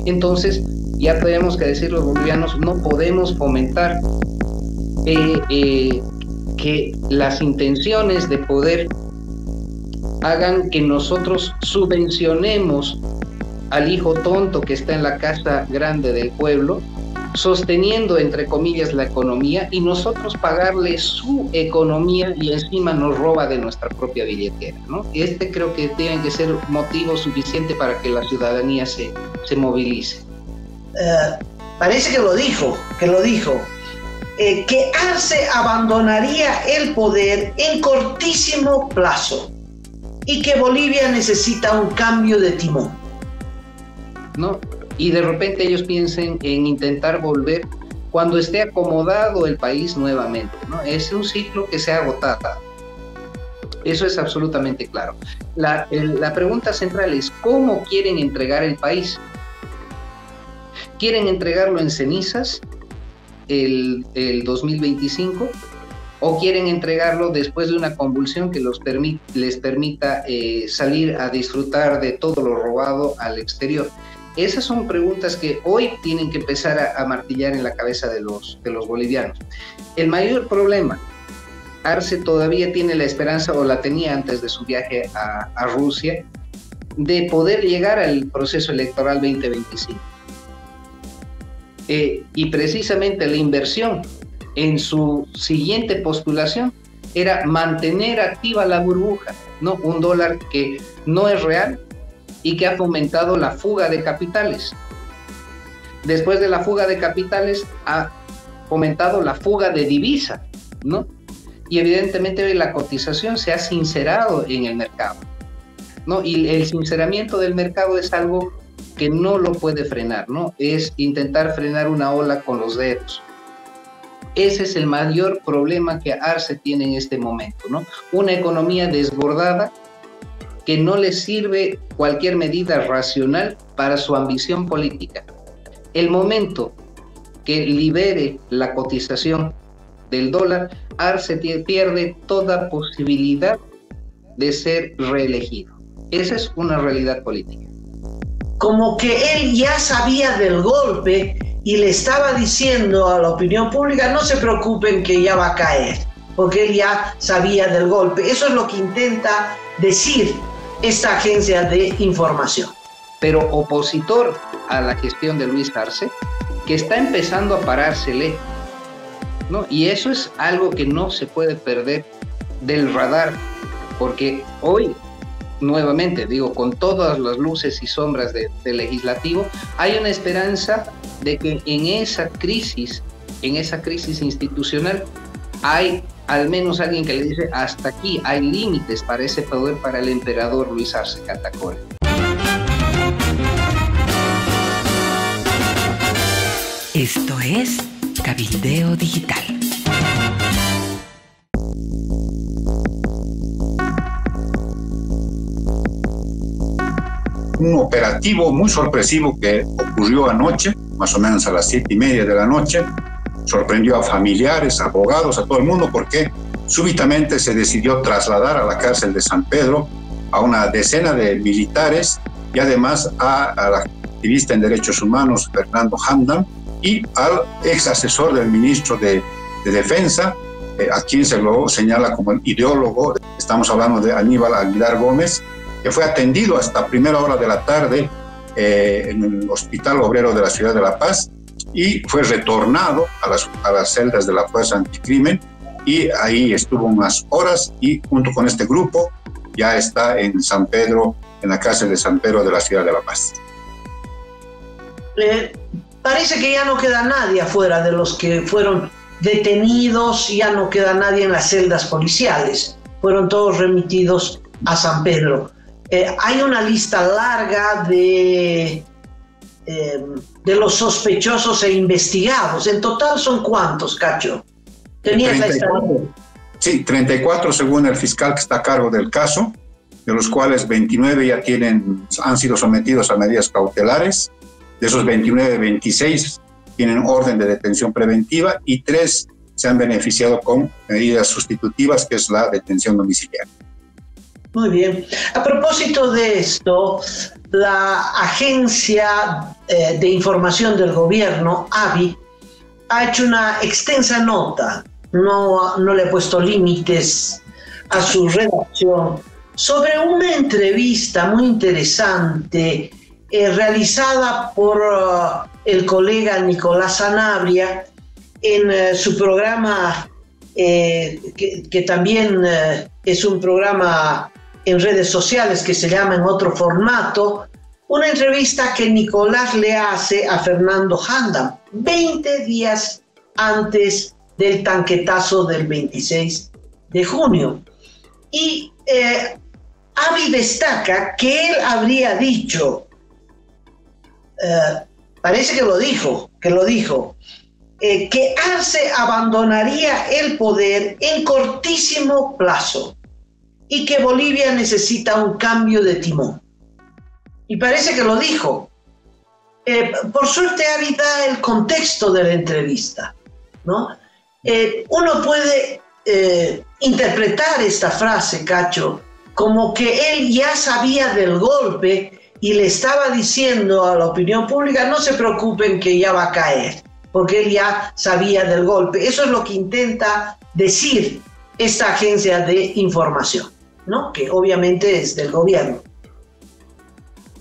Entonces, ya tenemos que decir los bolivianos, no podemos fomentar que las intenciones de poder hagan que nosotros subvencionemos al hijo tonto que está en la casa grande del pueblo, sosteniendo, entre comillas, la economía, y nosotros pagarle su economía y encima nos roba de nuestra propia billetera, ¿no? Creo que tiene que ser motivo suficiente para que la ciudadanía se movilice. Parece que lo dijo, que Arce abandonaría el poder en cortísimo plazo y que Bolivia necesita un cambio de timón, ¿no? Y de repente ellos piensen en intentar volver cuando esté acomodado el país nuevamente, ¿no? Es un ciclo que se ha agotado. Eso es absolutamente claro. La pregunta central es, ¿cómo quieren entregar el país? ¿Quieren entregarlo en cenizas el 2025? ¿O quieren entregarlo después de una convulsión que les permita salir a disfrutar de todo lo robado al exterior? Esas son preguntas que hoy tienen que empezar a martillar en la cabeza de los bolivianos. El mayor problema, Arce todavía tiene la esperanza, o la tenía antes de su viaje a Rusia, de poder llegar al proceso electoral 2025. Y precisamente la inversión en su siguiente postulación era mantener activa la burbuja, ¿no? Un dólar que no es real y que ha fomentado la fuga de capitales. Después de la fuga de capitales ha fomentado la fuga de divisa, ¿no? Y evidentemente hoy la cotización se ha sincerado en el mercado, ¿no? Y el sinceramiento del mercado es algo que no lo puede frenar, ¿no? Es intentar frenar una ola con los dedos. Ese es el mayor problema que Arce tiene en este momento, ¿no? Una economía desbordada que no le sirve cualquier medida racional para su ambición política. El momento que libere la cotización del dólar, Arce pierde toda posibilidad de ser reelegido. Esa es una realidad política. Como que él ya sabía del golpe y le estaba diciendo a la opinión pública, no se preocupen que ya va a caer, porque él ya sabía del golpe. Eso es lo que intenta decir esta agencia de información. Pero opositor a la gestión de Luis Arce, que está empezando a parársele, ¿no? Y eso es algo que no se puede perder del radar, porque hoy, nuevamente, digo, con todas las luces y sombras del legislativo, hay una esperanza de que en esa crisis institucional, hay al menos alguien que le dice, hasta aquí, hay límites para ese poder para el emperador Luis Arce Catacora. Esto es Cabildeo Digital. Un operativo muy sorpresivo que ocurrió anoche, más o menos a las 7:30 de la noche, sorprendió a familiares, abogados, a todo el mundo, porque súbitamente se decidió trasladar a la cárcel de San Pedro a una decena de militares y además al activista en derechos humanos Fernando Hamdan y al ex asesor del ministro de Defensa, a quien se lo señala como el ideólogo. Estamos hablando de Aníbal Aguilar Gómez, que fue atendido hasta primera hora de la tarde en el Hospital Obrero de la Ciudad de La Paz y fue retornado a las celdas de la Fuerza Anticrimen, y ahí estuvo unas horas y junto con este grupo ya está en San Pedro, en la cárcel de San Pedro de la Ciudad de La Paz. Parece que ya no queda nadie afuera de los que fueron detenidos, ya no queda nadie en las celdas policiales, fueron todos remitidos a San Pedro. Hay una lista larga de los sospechosos e investigados. En total son ¿cuántos, Cacho? ¿Tenías la estadística? Sí, 34 según el fiscal que está a cargo del caso, de los cuales 29 ya han sido sometidos a medidas cautelares. De esos 29, 26 tienen orden de detención preventiva y 3 se han beneficiado con medidas sustitutivas, que es la detención domiciliaria. Muy bien. A propósito de esto, la agencia de información del gobierno, AVI, ha hecho una extensa nota, no le he puesto límites a su redacción, sobre una entrevista muy interesante realizada por el colega Nicolás Sanabria en su programa, que también es un programa en redes sociales que se llama En Otro Formato, una entrevista que Nicolás le hace a Fernando Handam 20 días antes del tanquetazo del 26 de junio. Y Avi destaca que él habría dicho, parece que lo dijo, que Arce abandonaría el poder en cortísimo plazo y que Bolivia necesita un cambio de timón. Y parece que lo dijo. Por suerte, Avi da el contexto de la entrevista, ¿no? Uno puede interpretar esta frase, Cacho, como que él ya sabía del golpe y le estaba diciendo a la opinión pública: no se preocupen que ya va a caer, porque él ya sabía del golpe. Eso es lo que intenta decir esta agencia de información, ¿no? Que obviamente es del gobierno.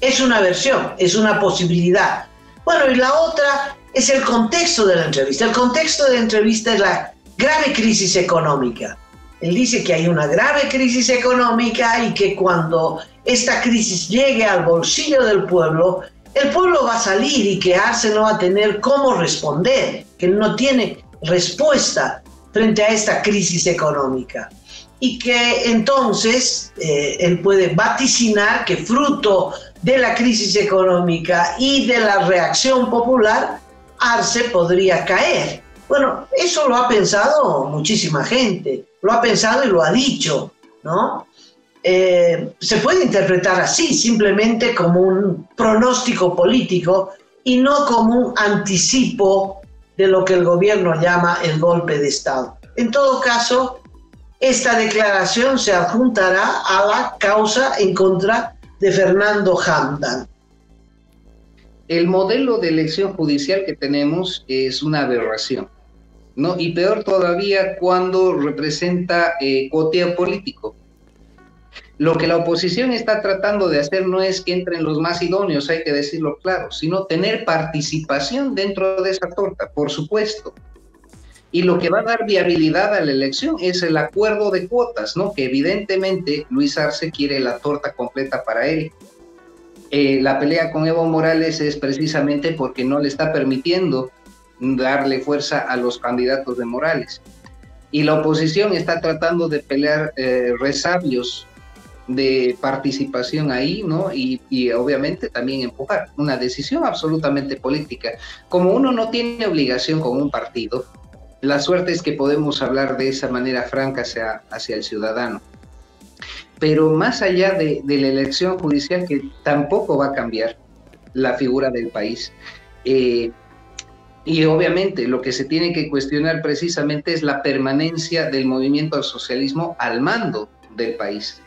Es una versión, es una posibilidad. Bueno, y la otra es el contexto de la entrevista. El contexto de la entrevista es la grave crisis económica. Él dice que hay una grave crisis económica y que cuando esta crisis llegue al bolsillo del pueblo, el pueblo va a salir y que Arce no va a tener cómo responder, que no tiene respuesta frente a esta crisis económica. Y que entonces él puede vaticinar que fruto de la crisis económica y de la reacción popular, Arce podría caer. Bueno, eso lo ha pensado muchísima gente, lo ha pensado y lo ha dicho, ¿no? Se puede interpretar así, simplemente como un pronóstico político y no como un anticipo de lo que el gobierno llama el golpe de Estado. En todo caso, esta declaración se adjuntará a la causa en contra de Fernando Handam. El modelo de elección judicial que tenemos es una aberración, ¿no? Y peor todavía cuando representa cuoteo político. Lo que la oposición está tratando de hacer no es que entren los más idóneos, hay que decirlo claro, sino tener participación dentro de esa torta, por supuesto. Y lo que va a dar viabilidad a la elección es el acuerdo de cuotas, ¿no? Que evidentemente Luis Arce quiere la torta completa para él. La pelea con Evo Morales es precisamente porque no le está permitiendo darle fuerza a los candidatos de Morales. Y la oposición está tratando de pelear resabios de participación ahí, ¿no? Y obviamente también empujar una decisión absolutamente política. Como uno no tiene obligación con un partido, la suerte es que podemos hablar de esa manera franca hacia el ciudadano. Pero más allá de la elección judicial, que tampoco va a cambiar la figura del país, y obviamente lo que se tiene que cuestionar precisamente es la permanencia del movimiento al socialismo al mando del país.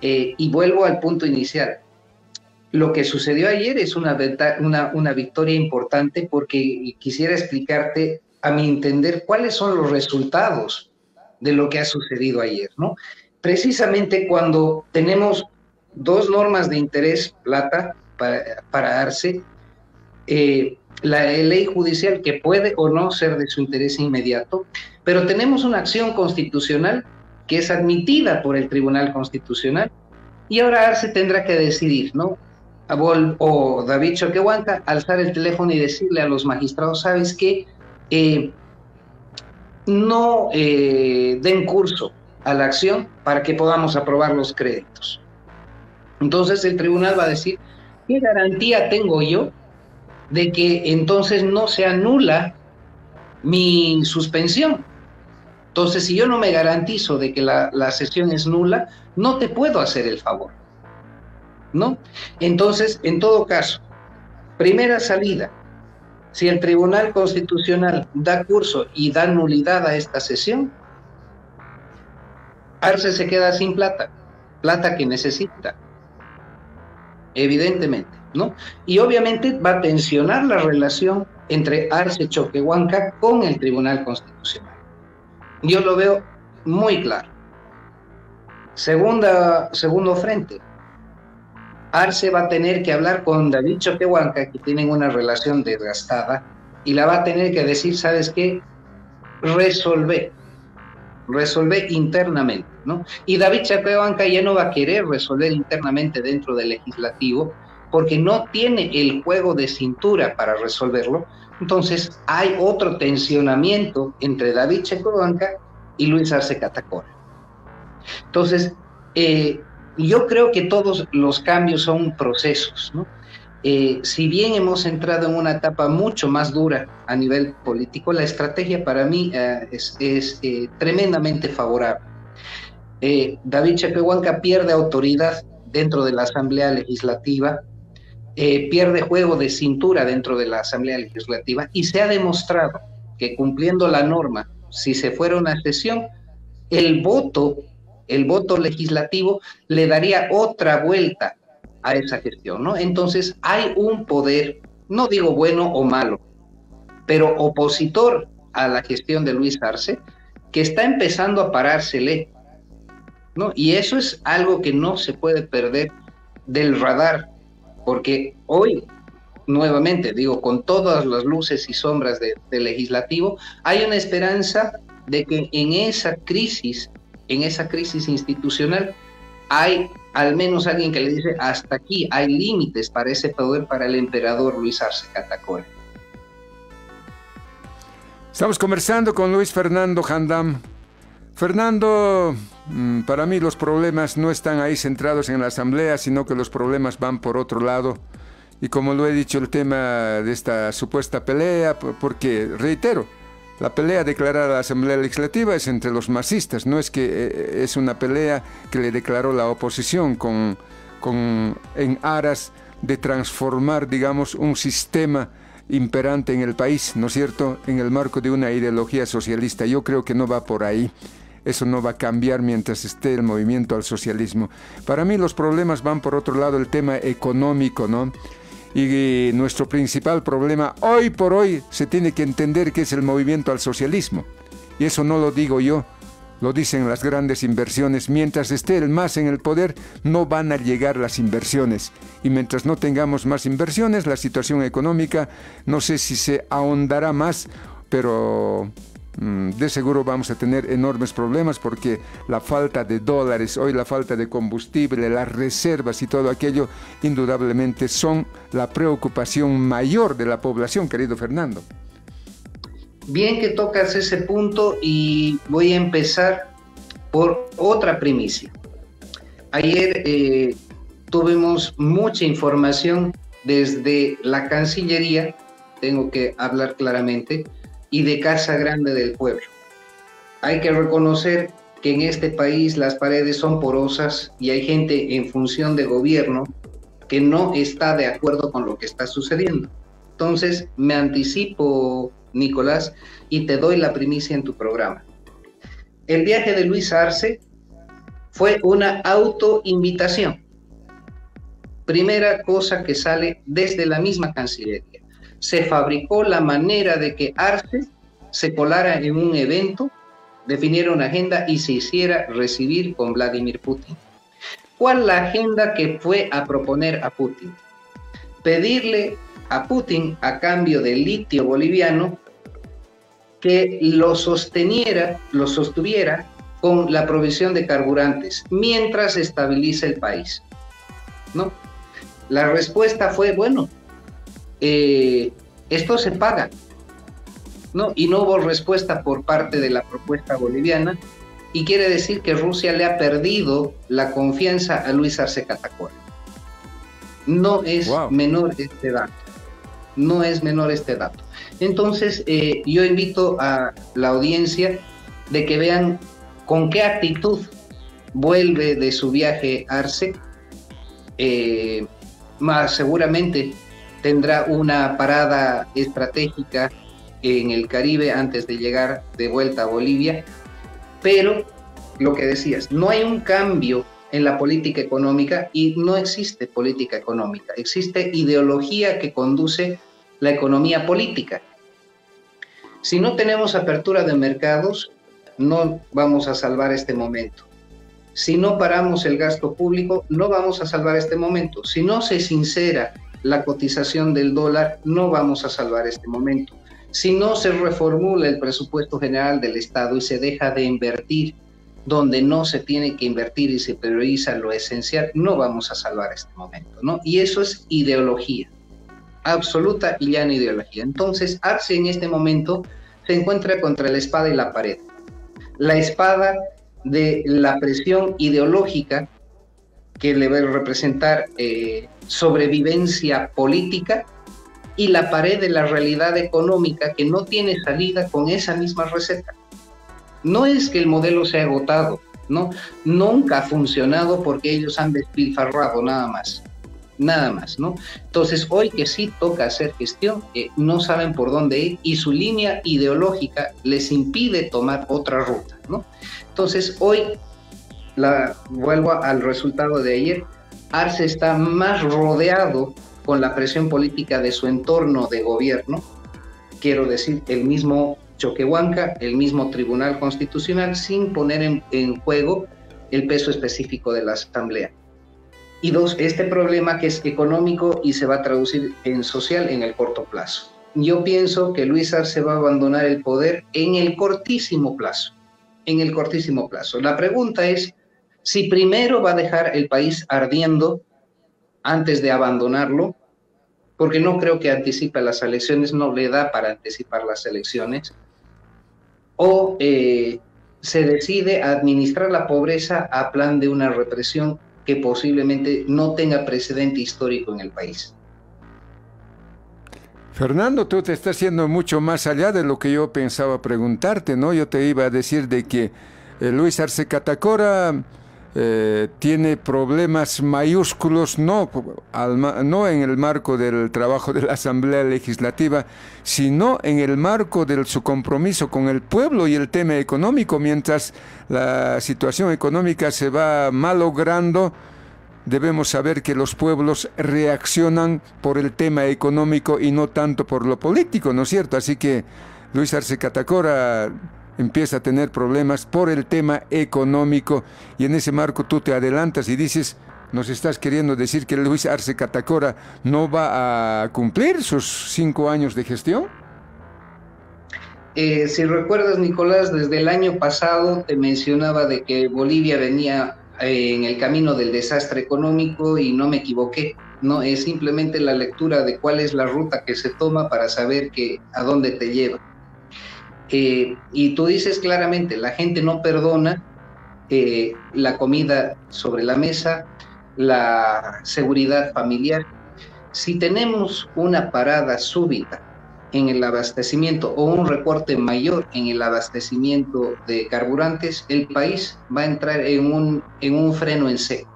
Y vuelvo al punto inicial. Lo que sucedió ayer es una victoria importante, porque quisiera explicarte, a mi entender, cuáles son los resultados de lo que ha sucedido ayer, ¿no? Precisamente cuando tenemos dos normas de interés plata para Arce, la ley judicial que puede o no ser de su interés inmediato, pero tenemos una acción constitucional que es admitida por el Tribunal Constitucional, y ahora Arce tendrá que decidir, ¿no? O David Choquehuanca alzar el teléfono y decirle a los magistrados: ¿sabes qué? No den curso a la acción para que podamos aprobar los créditos. Entonces el tribunal va a decir: ¿qué garantía tengo yo de que entonces no se anula mi suspensión? Entonces, si yo no me garantizo de que la sesión es nula, no te puedo hacer el favor, ¿no? Entonces, en todo caso, primera salida: si el Tribunal Constitucional da curso y da nulidad a esta sesión, Arce se queda sin plata que necesita. evidentemente, ¿no? Y obviamente va a tensionar la relación entre Arce Choquehuanca con el Tribunal Constitucional. Yo lo veo muy claro. Segundo frente, Arce va a tener que hablar con David Choquehuanca, que tienen una relación desgastada, y la va a tener que decir, ¿sabes qué? Resolver internamente, ¿no? Y David Choquehuanca ya no va a querer resolver internamente dentro del legislativo, porque no tiene el juego de cintura para resolverlo. Entonces hay otro tensionamiento entre David Choquehuanca y Luis Arce Catacora. Entonces, yo creo que todos los cambios son procesos, ¿no? Si bien hemos entrado en una etapa mucho más dura a nivel político, la estrategia para mí es tremendamente favorable. David Choquehuanca pierde autoridad dentro de la Asamblea Legislativa, pierde juego de cintura dentro de la Asamblea Legislativa, y se ha demostrado que cumpliendo la norma, si se fuera una sesión, el voto legislativo le daría otra vuelta a esa gestión, ¿no? Entonces hay un poder, no digo bueno o malo, pero opositor a la gestión de Luis Arce, que está empezando a parársele, ¿no? Y eso es algo que no se puede perder del radar, porque hoy, nuevamente, digo, con todas las luces y sombras del legislativo, hay una esperanza de que en esa crisis institucional, hay al menos alguien que le dice, hasta aquí, hay límites para ese poder para el emperador Luis Arce Catacora. Estamos conversando con Luis Fernando Jandam. Fernando, para mí los problemas no están ahí centrados en la Asamblea, sino que los problemas van por otro lado. Y como lo he dicho, el tema de esta supuesta pelea, porque, reitero, la pelea declarada a la Asamblea Legislativa es entre los masistas, no es que es una pelea que le declaró la oposición en aras de transformar, digamos, un sistema imperante en el país, ¿no es cierto?, en el marco de una ideología socialista. Yo creo que no va por ahí. Eso no va a cambiar mientras esté el movimiento al socialismo. Para mí los problemas van por otro lado, el tema económico, ¿no? Y nuestro principal problema hoy por hoy se tiene que entender que es el movimiento al socialismo. Y eso no lo digo yo, lo dicen las grandes inversiones. Mientras esté el MAS en el poder, no van a llegar las inversiones. Y mientras no tengamos más inversiones, la situación económica, no sé si se ahondará más, pero de seguro vamos a tener enormes problemas, porque la falta de dólares, hoy la falta de combustible, las reservas y todo aquello, indudablemente son la preocupación mayor de la población, querido Fernando. Bien que tocas ese punto, y voy a empezar por otra primicia. Ayer tuvimos mucha información desde la Cancillería, tengo que hablar claramente, y de Casa Grande del Pueblo. Hay que reconocer que en este país las paredes son porosas y hay gente en función de gobierno que no está de acuerdo con lo que está sucediendo. Entonces, me anticipo, Nicolás, y te doy la primicia en tu programa. El viaje de Luis Arce fue una autoinvitación. Primera cosa que sale desde la misma Cancillería. Se fabricó la manera de que Arce se colara en un evento, definiera una agenda y se hiciera recibir con Vladimir Putin. ¿Cuál la agenda que fue a proponer a Putin? Pedirle a Putin, a cambio del litio boliviano, que lo sostuviera con la provisión de carburantes mientras estabiliza el país, ¿no? La respuesta fue, bueno, esto se paga, ¿no? Y no hubo respuesta por parte de la propuesta boliviana, y quiere decir que Rusia le ha perdido la confianza a Luis Arce Catacora. No es menor este dato. No es menor este dato. Entonces, yo invito a la audiencia de que vean con qué actitud vuelve de su viaje Arce. Más seguramente tendrá una parada estratégica en el Caribe antes de llegar de vuelta a Bolivia, pero lo que decías, no hay un cambio en la política económica, y no existe política económica, existe ideología que conduce la economía política. Si no tenemos apertura de mercados, no vamos a salvar este momento. Si no paramos el gasto público, no vamos a salvar este momento. Si no se sincera la cotización del dólar, no vamos a salvar este momento. Si no se reformula el presupuesto general del Estado y se deja de invertir donde no se tiene que invertir y se prioriza lo esencial, no vamos a salvar este momento, ¿no? Y eso es ideología, absoluta y llana ideología. Entonces, Arce en este momento se encuentra contra la espada y la pared. La espada de la presión ideológica que le va a representar sobrevivencia política, y la pared de la realidad económica que no tiene salida con esa misma receta. No es que el modelo sea agotado, ¿no? Nunca ha funcionado porque ellos han despilfarrado nada más, ¿no? Entonces, hoy que sí toca hacer gestión, no saben por dónde ir y su línea ideológica les impide tomar otra ruta, ¿no? Entonces, hoy, vuelvo al resultado de ayer, Arce está más rodeado con la presión política de su entorno de gobierno, quiero decir, el mismo Choquehuanca, el mismo Tribunal Constitucional, sin poner en juego el peso específico de la Asamblea. Y dos, este problema que es económico y se va a traducir en social en el corto plazo. Yo pienso que Luis Arce va a abandonar el poder en el cortísimo plazo, La pregunta es si primero va a dejar el país ardiendo antes de abandonarlo, porque no creo que anticipe las elecciones, no le da para anticipar las elecciones, o se decide administrar la pobreza a plan de una represión que posiblemente no tenga precedente histórico en el país. Fernando, tú te estás yendo mucho más allá de lo que yo pensaba preguntarte, ¿no? Yo te iba a decir de que Luis Arce Catacora tiene problemas mayúsculos, no en el marco del trabajo de la Asamblea Legislativa, sino en el marco de su compromiso con el pueblo y el tema económico. Mientras la situación económica se va malogrando, debemos saber que los pueblos reaccionan por el tema económico y no tanto por lo político, ¿no es cierto? Así que Luis Arce Catacora empieza a tener problemas por el tema económico, y en ese marco tú te adelantas y dices, ¿nos estás queriendo decir que Luis Arce Catacora no va a cumplir sus 5 años de gestión? Si recuerdas, Nicolás, desde el año pasado te mencionaba de que Bolivia venía en el camino del desastre económico y no me equivoqué, no es simplemente la lectura de cuál es la ruta que se toma para saber a dónde te lleva. Y tú dices claramente, la gente no perdona la comida sobre la mesa, la seguridad familiar. Si tenemos una parada súbita en el abastecimiento o un recorte mayor en el abastecimiento de carburantes, el país va a entrar en un freno en seco.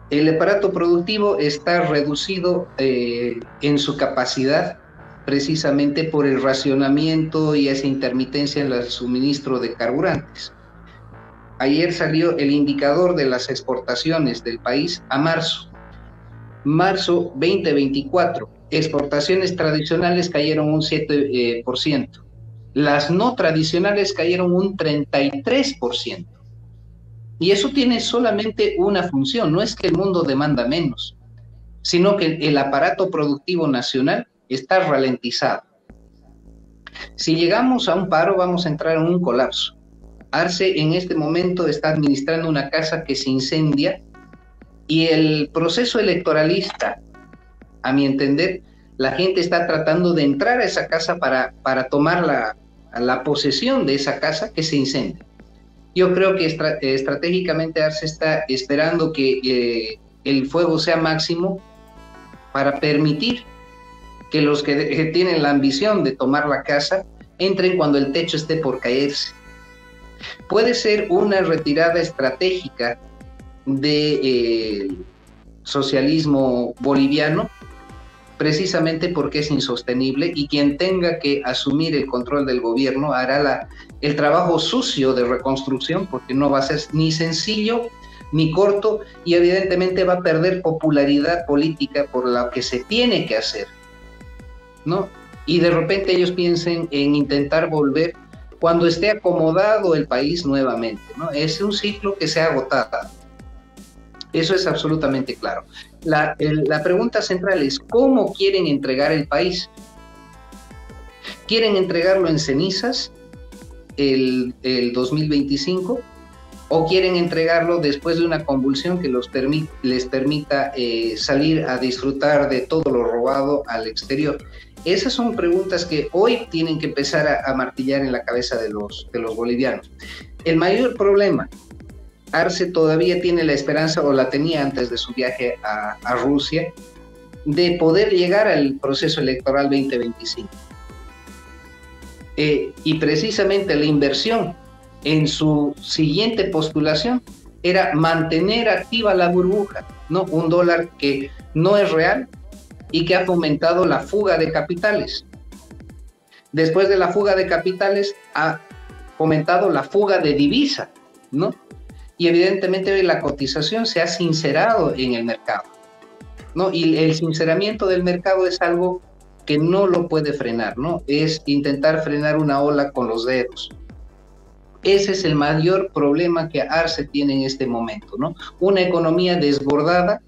El aparato productivo está reducido en su capacidad, precisamente por el racionamiento y esa intermitencia en el suministro de carburantes. Ayer salió el indicador de las exportaciones del país a marzo. Marzo 2024, exportaciones tradicionales cayeron un 7%. Las no tradicionales cayeron un 33%. Y eso tiene solamente una función, no es que el mundo demanda menos, sino que el aparato productivo nacional está ralentizado. Si llegamos a un paro, vamos a entrar en un colapso. Arce en este momento está administrando una casa que se incendia, y el proceso electoralista, a mi entender, la gente está tratando de entrar a esa casa para tomar la posesión de esa casa que se incendia. Yo creo que estratégicamente Arce está esperando que el fuego sea máximo para permitir que los que tienen la ambición de tomar la casa entren cuando el techo esté por caerse. Puede ser una retirada estratégica del socialismo boliviano, precisamente porque es insostenible, y quien tenga que asumir el control del gobierno hará el trabajo sucio de reconstrucción, porque no va a ser ni sencillo ni corto, y evidentemente va a perder popularidad política por lo que se tiene que hacer, ¿no? Y de repente ellos piensen en intentar volver cuando esté acomodado el país nuevamente, ¿no? Es un ciclo que se ha agotado. Eso es absolutamente claro. La pregunta central es, ¿cómo quieren entregar el país? ¿Quieren entregarlo en cenizas el 2025? ¿O quieren entregarlo después de una convulsión que les permita salir a disfrutar de todo lo robado al exterior? Esas son preguntas que hoy tienen que empezar a martillar en la cabeza de los bolivianos. El mayor problema, Arce todavía tiene la esperanza, o la tenía antes de su viaje a Rusia, de poder llegar al proceso electoral 2025. Y precisamente la inversión en su siguiente postulación era mantener activa la burbuja, ¿no? Un dólar que no es real y que ha fomentado la fuga de capitales. Después de la fuga de capitales, ha fomentado la fuga de divisa, ¿no? Y evidentemente hoy la cotización se ha sincerado en el mercado, ¿no? Y el sinceramiento del mercado es algo que no lo puede frenar, ¿no? Es intentar frenar una ola con los dedos. Ese es el mayor problema que Arce tiene en este momento, ¿no? Una economía desbordada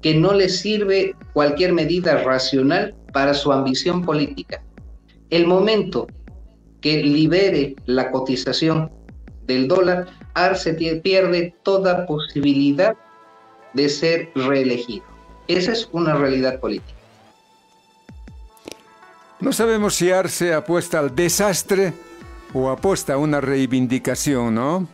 que no le sirve cualquier medida racional para su ambición política. El momento que libere la cotización del dólar, Arce pierde toda posibilidad de ser reelegido. Esa es una realidad política. No sabemos si Arce apuesta al desastre o apuesta a una reivindicación, ¿no?,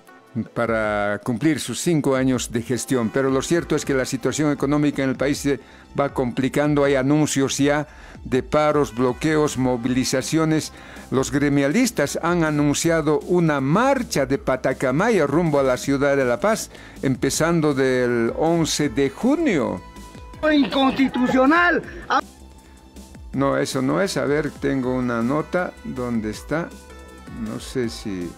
para cumplir sus 5 años de gestión. Pero lo cierto es que la situación económica en el país se va complicando. Hay anuncios ya de paros, bloqueos, movilizaciones. Los gremialistas han anunciado una marcha de Patacamaya rumbo a la ciudad de La Paz, empezando del 11 de junio. ¡Inconstitucional! No, eso no es. A ver, tengo una nota. ¿Dónde está? No sé si...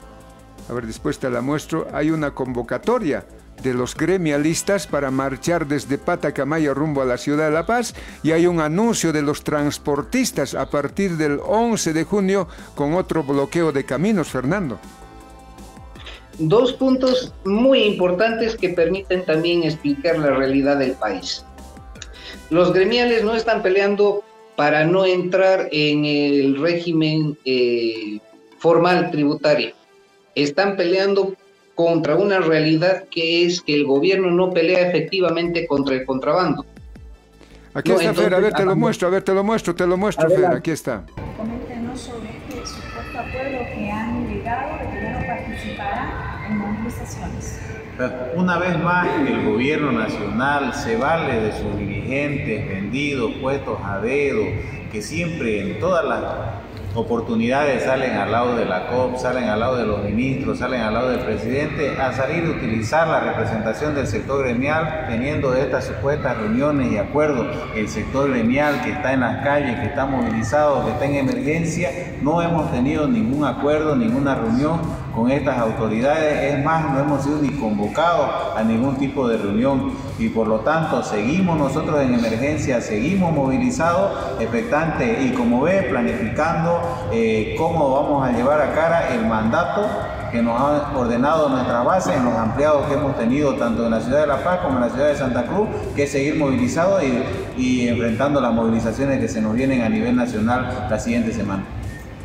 A ver, después te la muestro. Hay una convocatoria de los gremialistas para marchar desde Patacamaya rumbo a la ciudad de La Paz, y hay un anuncio de los transportistas a partir del 11 de junio con otro bloqueo de caminos, Fernando. Dos puntos muy importantes que permiten también explicar la realidad del país. Los gremiales no están peleando para no entrar en el régimen formal tributario. Están peleando contra una realidad que es que el gobierno no pelea efectivamente contra el contrabando. Aquí no, está, entonces, Fer, a ver, te lo muestro, Fer, aquí está. Coméntenos sobre este supuesto acuerdo que han llegado de que ya no participará en movilizaciones. Una vez más, el gobierno nacional se vale de sus dirigentes vendidos, puestos a dedo, que siempre en todas las oportunidades salen al lado de la COP, salen al lado de los ministros, salen al lado del presidente, a salir a utilizar la representación del sector gremial, teniendo estas supuestas reuniones y acuerdos. El sector gremial que está en las calles, que está movilizado, que está en emergencia, no hemos tenido ningún acuerdo, ninguna reunión con estas autoridades. Es más, no hemos sido ni convocados a ningún tipo de reunión, y por lo tanto seguimos nosotros en emergencia, seguimos movilizados, expectantes y, como ve, planificando cómo vamos a llevar a cara el mandato que nos ha ordenado nuestra base en los ampliados que hemos tenido tanto en la ciudad de La Paz como en la ciudad de Santa Cruz, que es seguir movilizados y enfrentando las movilizaciones que se nos vienen a nivel nacional la siguiente semana.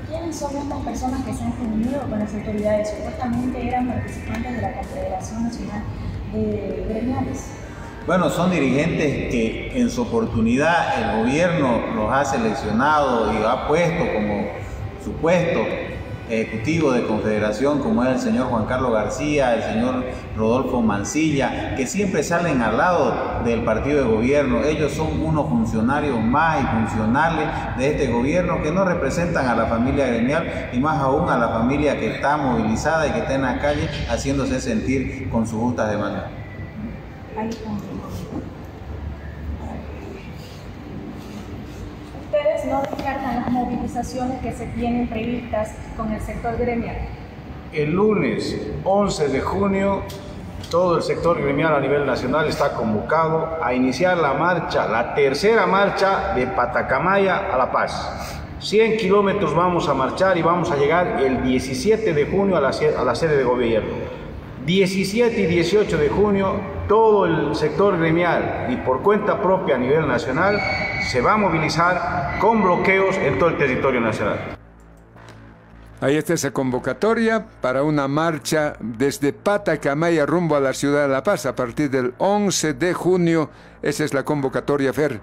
¿Quiénes son estas personas que se han reunido con las autoridades? Supuestamente eran participantes de la Confederación Nacional de Gremiales. Bueno, son dirigentes que en su oportunidad el gobierno los ha seleccionado y ha puesto como su puesto ejecutivo de confederación, como es el señor Juan Carlos García, el señor Rodolfo Mancilla, que siempre salen al lado del partido de gobierno. Ellos son unos funcionarios más y funcionales de este gobierno, que no representan a la familia gremial y más aún a la familia que está movilizada y que está en la calle haciéndose sentir con sus justas demandas. ¿Ustedes no descartan las movilizaciones que se tienen previstas con el sector gremial? El lunes 11 de junio todo el sector gremial a nivel nacional está convocado a iniciar la marcha, la tercera marcha de Patacamaya a La Paz. 100 kilómetros vamos a marchar y vamos a llegar el 17 de junio a la sede de gobierno. 17 y 18 de junio, todo el sector gremial y por cuenta propia a nivel nacional se va a movilizar con bloqueos en todo el territorio nacional. Ahí está esa convocatoria para una marcha desde Patacamaya rumbo a la ciudad de La Paz a partir del 11 de junio. Esa es la convocatoria, Fer.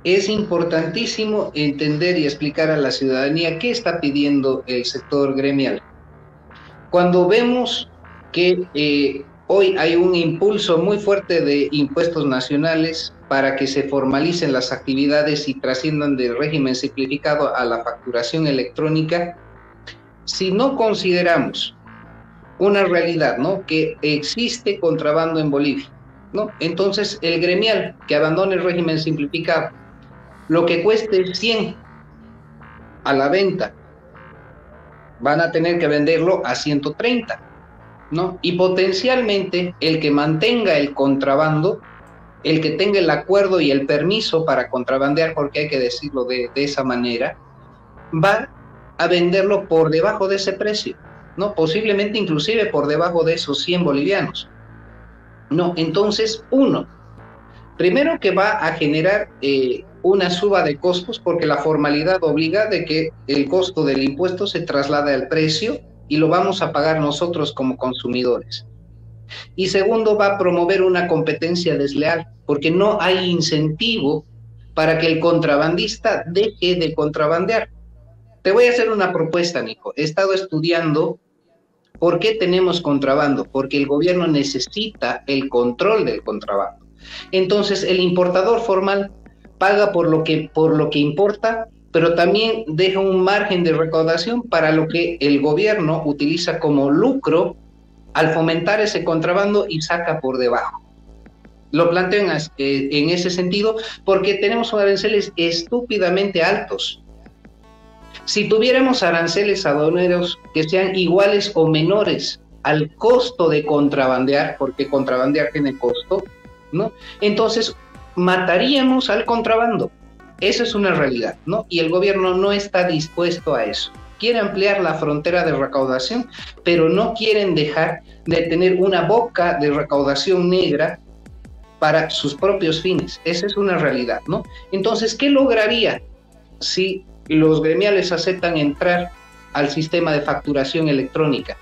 Es importantísimo entender y explicar a la ciudadanía qué está pidiendo el sector gremial. Cuando vemos que hoy hay un impulso muy fuerte de impuestos nacionales para que se formalicen las actividades y trasciendan del régimen simplificado a la facturación electrónica, si no consideramos una realidad, ¿no?, que existe contrabando en Bolivia, ¿no?, entonces el gremial que abandone el régimen simplificado, lo que cueste 100 a la venta, van a tener que venderlo a 130, ¿no? Y potencialmente el que mantenga el contrabando, el que tenga el acuerdo y el permiso para contrabandear, porque hay que decirlo de esa manera, va a venderlo por debajo de ese precio, ¿no? Posiblemente inclusive por debajo de esos 100 bolivianos. No, entonces, primero que va a generar una suba de costos, porque la formalidad obliga de que el costo del impuesto se traslade al precio y lo vamos a pagar nosotros como consumidores. Y segundo, va a promover una competencia desleal, porque no hay incentivo para que el contrabandista deje de contrabandear. Te voy a hacer una propuesta, Nico. He estado estudiando por qué tenemos contrabando, porque el gobierno necesita el control del contrabando. Entonces, el importador formal paga por lo que importa, pero también deja un margen de recaudación para lo que el gobierno utiliza como lucro al fomentar ese contrabando y saca por debajo. Lo planteo en ese sentido porque tenemos aranceles estúpidamente altos. Si tuviéramos aranceles aduaneros que sean iguales o menores al costo de contrabandear, porque contrabandear tiene costo, ¿no?, entonces mataríamos al contrabando. Esa es una realidad, ¿no? Y el gobierno no está dispuesto a eso. Quiere ampliar la frontera de recaudación, pero no quieren dejar de tener una boca de recaudación negra para sus propios fines. Esa es una realidad, ¿no? Entonces, ¿qué lograría si los gremiales aceptan entrar al sistema de facturación electrónica?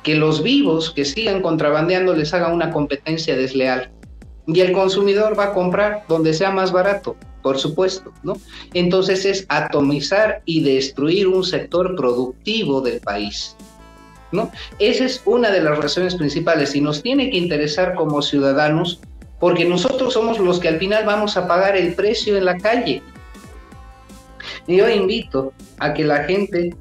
Que los vivos que sigan contrabandeando les hagan una competencia desleal. Y el consumidor va a comprar donde sea más barato, por supuesto, ¿no? Entonces es atomizar y destruir un sector productivo del país, ¿no? Esa es una de las razones principales y nos tiene que interesar como ciudadanos, porque nosotros somos los que al final vamos a pagar el precio en la calle. Y yo invito a que la gente,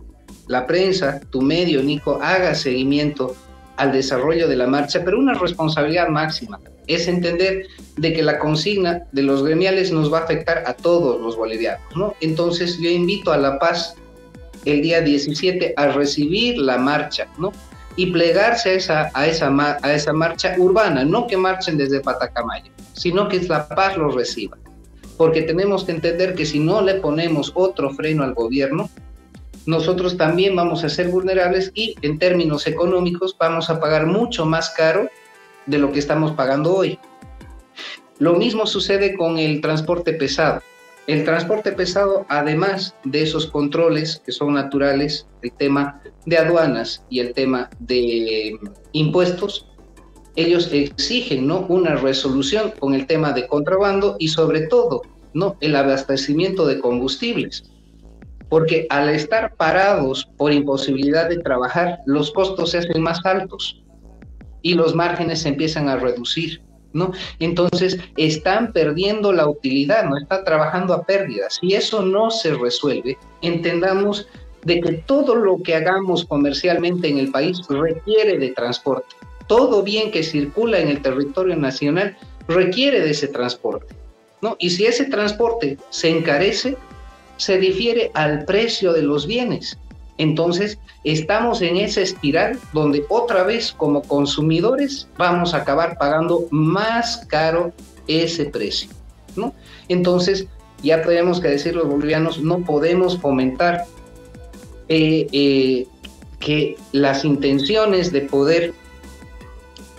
la prensa, tu medio, Nico, haga seguimiento al desarrollo de la marcha, pero una responsabilidad máxima es entender de que la consigna de los gremiales nos va a afectar a todos los bolivianos, ¿no? Entonces yo invito a La Paz el día 17 a recibir la marcha, ¿no?, y plegarse a esa marcha urbana, no que marchen desde Patacamaya, sino que La Paz los reciba, porque tenemos que entender que si no le ponemos otro freno al gobierno, nosotros también vamos a ser vulnerables y en términos económicos vamos a pagar mucho más caro de lo que estamos pagando hoy. Lo mismo sucede con el transporte pesado. El transporte pesado, además de esos controles que son naturales, el tema de aduanas y el tema de impuestos, ellos exigen, ¿no?, una resolución con el tema de contrabando y sobre todo, ¿no?, el abastecimiento de combustibles. Porque al estar parados por imposibilidad de trabajar, los costos se hacen más altos y los márgenes se empiezan a reducir, ¿no? Entonces están perdiendo la utilidad, no está trabajando a pérdidas. Si eso no se resuelve, entendamos de que todo lo que hagamos comercialmente en el país requiere de transporte. Todo bien que circula en el territorio nacional requiere de ese transporte, ¿no? Y si ese transporte se encarece, se difiere al precio de los bienes. Entonces, estamos en esa espiral donde otra vez como consumidores vamos a acabar pagando más caro ese precio, ¿no? Entonces, ya tenemos que decir los bolivianos, no podemos fomentar que las intenciones de poder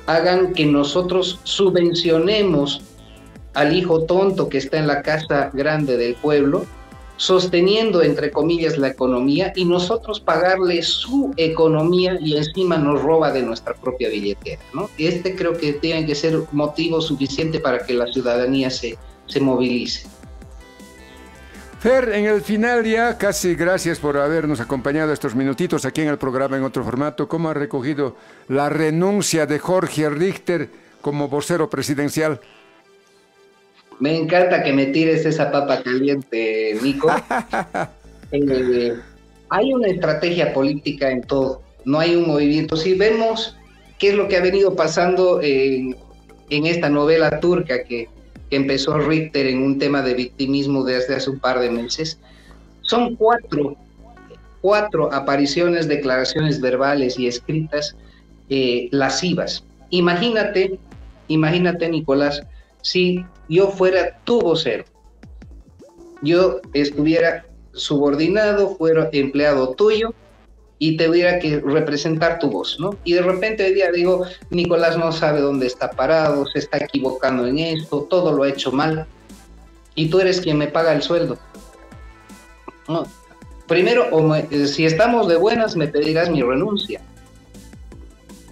hagan que nosotros subvencionemos al hijo tonto que está en la casa grande del pueblo, sosteniendo, entre comillas, la economía, y nosotros pagarle su economía y encima nos roba de nuestra propia billetera, ¿no? Creo que tiene que ser motivo suficiente para que la ciudadanía se movilice. Fer, en el final ya, casi gracias por habernos acompañado estos minutitos aquí en el programa en otro formato. ¿Cómo ha recogido la renuncia de Jorge Richter como vocero presidencial? Me encanta que me tires esa papa caliente, Nico. Hay una estrategia política en todo, no hay un movimiento. Si vemos qué es lo que ha venido pasando en esta novela turca que empezó Richter en un tema de victimismo desde hace un par de meses, son cuatro apariciones, declaraciones verbales y escritas lascivas. Imagínate, Nicolás, si yo fuera tu vocero, yo estuviera subordinado, fuera empleado tuyo y tuviera que representar tu voz, ¿no? Y de repente hoy día digo, Nicolás no sabe dónde está parado, se está equivocando en esto, todo lo ha hecho mal, y tú eres quien me paga el sueldo. No. Primero, si estamos de buenas, me pedirás mi renuncia.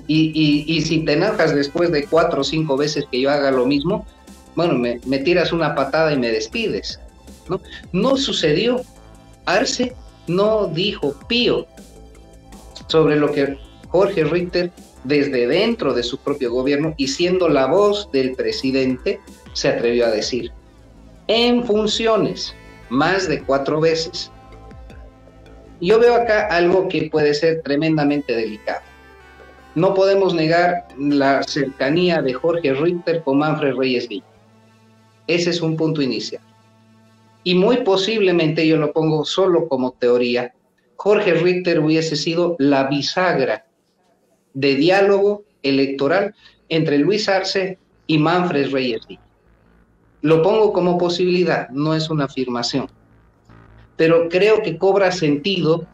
Y si te enojas después de 4 o 5 veces que yo haga lo mismo, bueno, me tiras una patada y me despides, ¿no? No sucedió. Arce no dijo pío sobre lo que Jorge Richter, desde dentro de su propio gobierno y siendo la voz del presidente, se atrevió a decir. En funciones, más de 4 veces. Yo veo acá algo que puede ser tremendamente delicado. No podemos negar la cercanía de Jorge Richter con Manfred Reyes Villa. Ese es un punto inicial. Y muy posiblemente, yo lo pongo solo como teoría, Jorge Richter hubiese sido la bisagra de diálogo electoral entre Luis Arce y Manfred Reyes Villa. Lo pongo como posibilidad, no es una afirmación. Pero creo que cobra sentido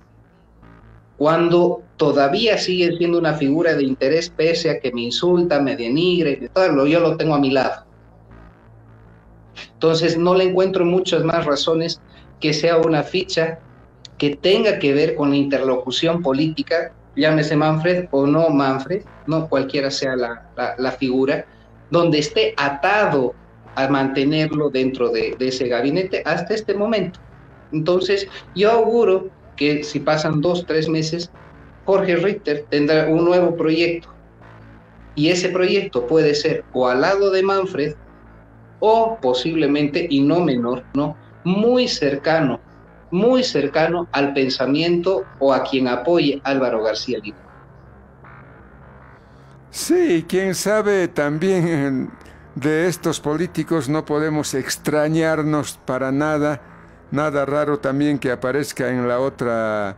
cuando todavía sigue siendo una figura de interés, pese a que me insulta, me denigre, todo, yo lo tengo a mi lado. Entonces no le encuentro muchas más razones que sea una ficha que tenga que ver con la interlocución política, llámese Manfred o no Manfred, no cualquiera sea la figura, donde esté atado a mantenerlo dentro de ese gabinete hasta este momento. Entonces yo auguro que si pasan 2 o 3 meses, Jorge Richter tendrá un nuevo proyecto, y ese proyecto puede ser o al lado de Manfred, o posiblemente, y no menor, ¿no?, muy cercano al pensamiento o a quien apoye Álvaro García Linera. Sí, quién sabe, también de estos políticos no podemos extrañarnos para nada. Nada raro también que aparezca en la otra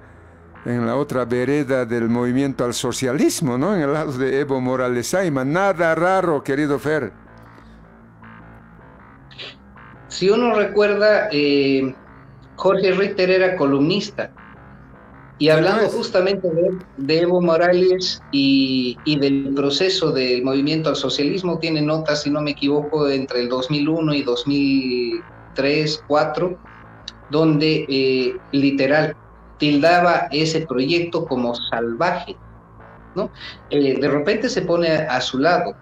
vereda del movimiento al socialismo, ¿no? En el lado de Evo Morales Ayma. Nada raro, querido Fer. Si uno recuerda, Jorge Richter era columnista, y hablando justamente de Evo Morales y del proceso del movimiento al socialismo, tiene notas, si no me equivoco, entre el 2001 y 2003, 2004, donde literal tildaba ese proyecto como salvaje, ¿no? De repente se pone a su lado,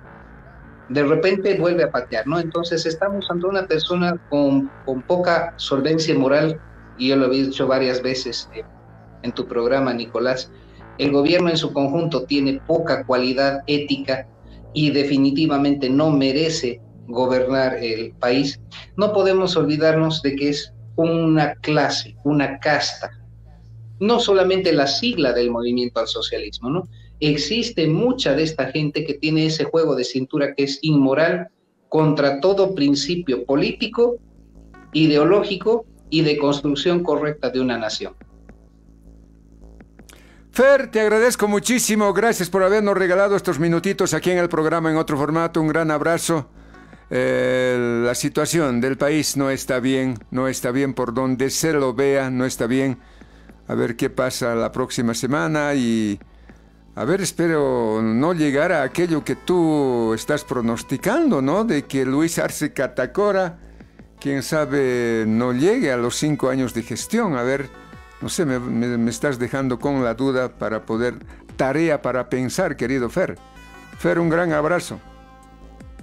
de repente vuelve a patear, ¿no? Entonces estamos ante una persona con poca solvencia moral, y yo lo había dicho varias veces en tu programa, Nicolás. El gobierno en su conjunto tiene poca cualidad ética y definitivamente no merece gobernar el país. No podemos olvidarnos de que es una clase, una casta, no solamente la sigla del movimiento al socialismo, ¿no? Existe mucha de esta gente que tiene ese juego de cintura que es inmoral contra todo principio político, ideológico y de construcción correcta de una nación. Fer, te agradezco muchísimo. Gracias por habernos regalado estos minutitos aquí en el programa en otro formato. Un gran abrazo. La situación del país no está bien por donde se lo vea, no está bien. A ver qué pasa la próxima semana y a ver, espero no llegar a aquello que tú estás pronosticando, ¿no? De que Luis Arce Catacora, quién sabe, no llegue a los 5 años de gestión. A ver, no sé, me estás dejando con la duda para poder, tarea para pensar, querido Fer. Fer, un gran abrazo.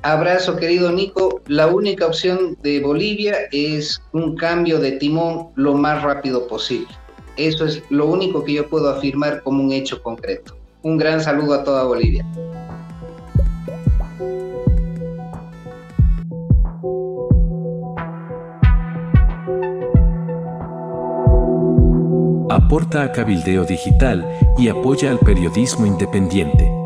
Abrazo, querido Nico. La única opción de Bolivia es un cambio de timón lo más rápido posible. Eso es lo único que yo puedo afirmar como un hecho concreto. Un gran saludo a toda Bolivia. Aporta a Cabildeo Digital y apoya al periodismo independiente.